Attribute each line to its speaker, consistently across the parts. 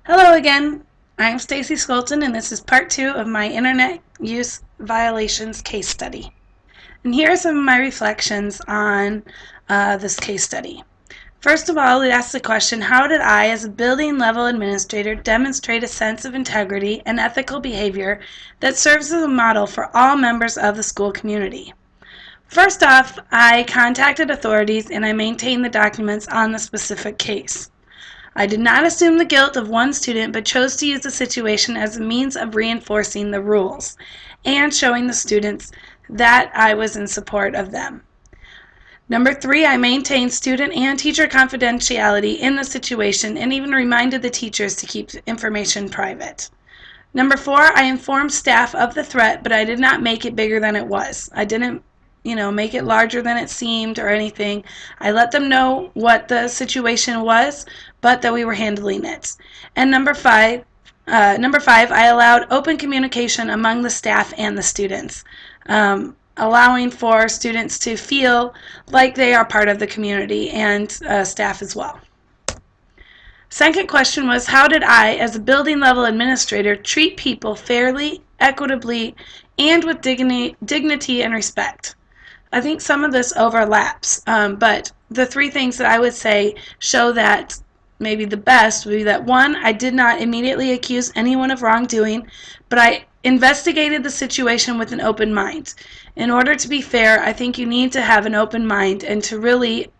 Speaker 1: Hello again. I'm Stacy Skolton, and this is part 2 of my Internet Use Violations case study. And here are some of my reflections on this case study. First of all, it asks the question, how did I, as a building level administrator, demonstrate a sense of integrity and ethical behavior that serves as a model for all members of the school community? First off, I contacted authorities and I maintained the documents on the specific case. I did not assume the guilt of one student, but chose to use the situation as a means of reinforcing the rules and showing the students that I was in support of them. Number 3, I maintained student and teacher confidentiality in the situation and even reminded the teachers to keep information private. Number 4, I informed staff of the threat, but I did not make it bigger than it was. I didn't make it larger than it seemed or anything. I let them know what the situation was, but that we were handling it. And number five, I allowed open communication among the staff and the students, allowing for students to feel like they are part of the community and staff as well. Second question was, how did I, as a building level administrator, treat people fairly, equitably, and with dignity and respect? I think some of this overlaps, but the 3 things that I would say show that maybe the best would be that 1, I did not immediately accuse anyone of wrongdoing, but I investigated the situation with an open mind. In order to be fair, I think you need to have an open mind and to really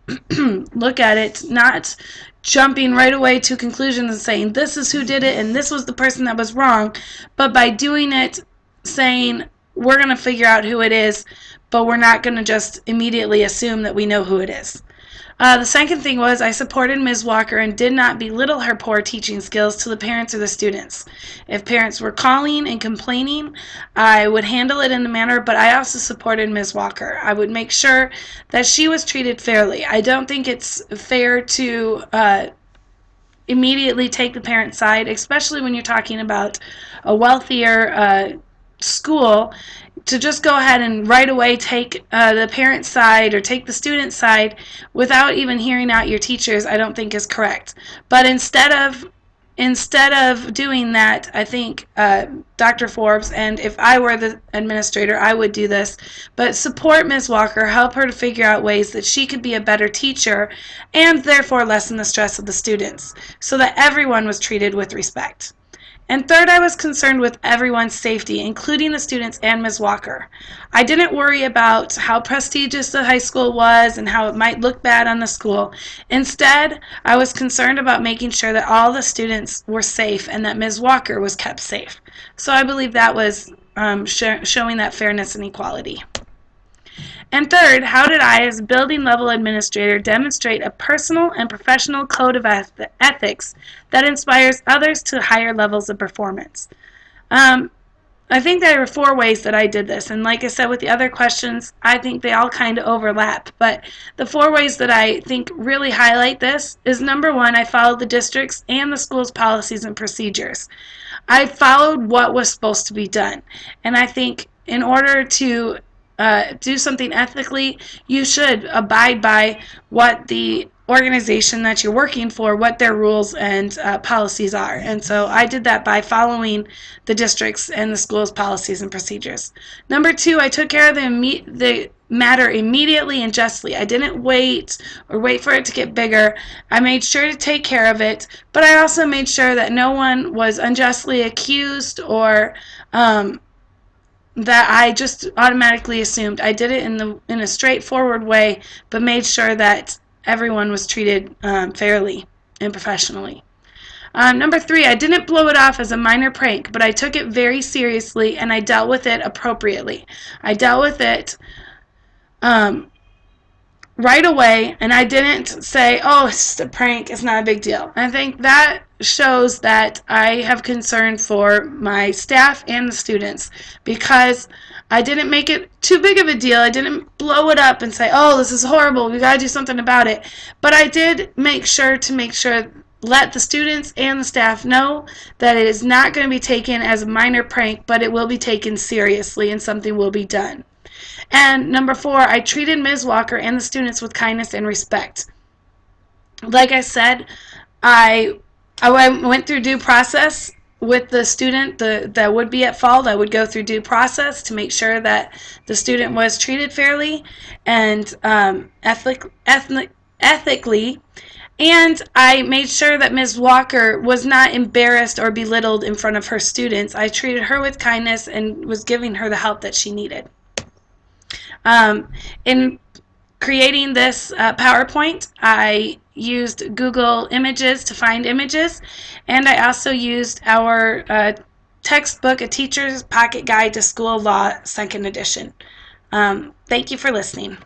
Speaker 1: look at it, not jumping right away to conclusions and saying this is who did it and this was the person that was wrong, but by doing it, saying we're going to figure out who it is, but we're not going to just immediately assume that we know who it is. The second thing was I supported Ms. Walker and did not belittle her poor teaching skills to the parents or the students. If parents were calling and complaining, I would handle it in the manner, but I also supported Ms. Walker. I would make sure that she was treated fairly. I don't think it's fair to immediately take the parent's side, especially when you're talking about a wealthier school, to just go ahead and right away take the parent's side or take the student's side without even hearing out your teachers, I don't think is correct. But instead of doing that, I think Dr. Forbes, and if I were the administrator, I would do this, but support Ms. Walker, help her to figure out ways that she could be a better teacher and therefore lessen the stress of the students so that everyone was treated with respect. And third, I was concerned with everyone's safety, including the students and Ms. Walker. I didn't worry about how prestigious the high school was and how it might look bad on the school. Instead, I was concerned about making sure that all the students were safe and that Ms. Walker was kept safe. So I believe that was showing that fairness and equality. And third, how did I, as a building level administrator, demonstrate a personal and professional code of ethics that inspires others to higher levels of performance? I think there are 4 ways that I did this, and like I said with the other questions, I think they all kind of overlap, but the 4 ways that I think really highlight this is, number 1, I followed the district's and the school's policies and procedures. I followed what was supposed to be done, and I think in order to do something ethically, you should abide by what the organization that you're working for, what their rules and policies are. And so I did that by following the district's and the school's policies and procedures. Number 2, I took care of the matter immediately and justly. I didn't wait for it to get bigger. I made sure to take care of it, but I also made sure that no one was unjustly accused or that I just automatically assumed. I did it in a straightforward way, but made sure that everyone was treated fairly and professionally. Number 3, I didn't blow it off as a minor prank, but I took it very seriously and I dealt with it appropriately. I dealt with it right away, and I didn't say, oh, it's just a prank, it's not a big deal. I think that shows that I have concern for my staff and the students, because I didn't make it too big of a deal. I didn't blow it up and say, oh, this is horrible, we got to do something about it. But I did make sure let the students and the staff know that it is not going to be taken as a minor prank, but it will be taken seriously and something will be done. And number 4, I treated Ms. Walker and the students with kindness and respect. Like I said, I I went through due process with the student that would be at fault. I would go through due process to make sure that the student was treated fairly and ethically. And I made sure that Ms. Walker was not embarrassed or belittled in front of her students. I treated her with kindness and was giving her the help that she needed. In creating this PowerPoint, I used Google Images to find images, and I also used our textbook, A Teacher's Pocket Guide to School Law, 2nd edition. Thank you for listening.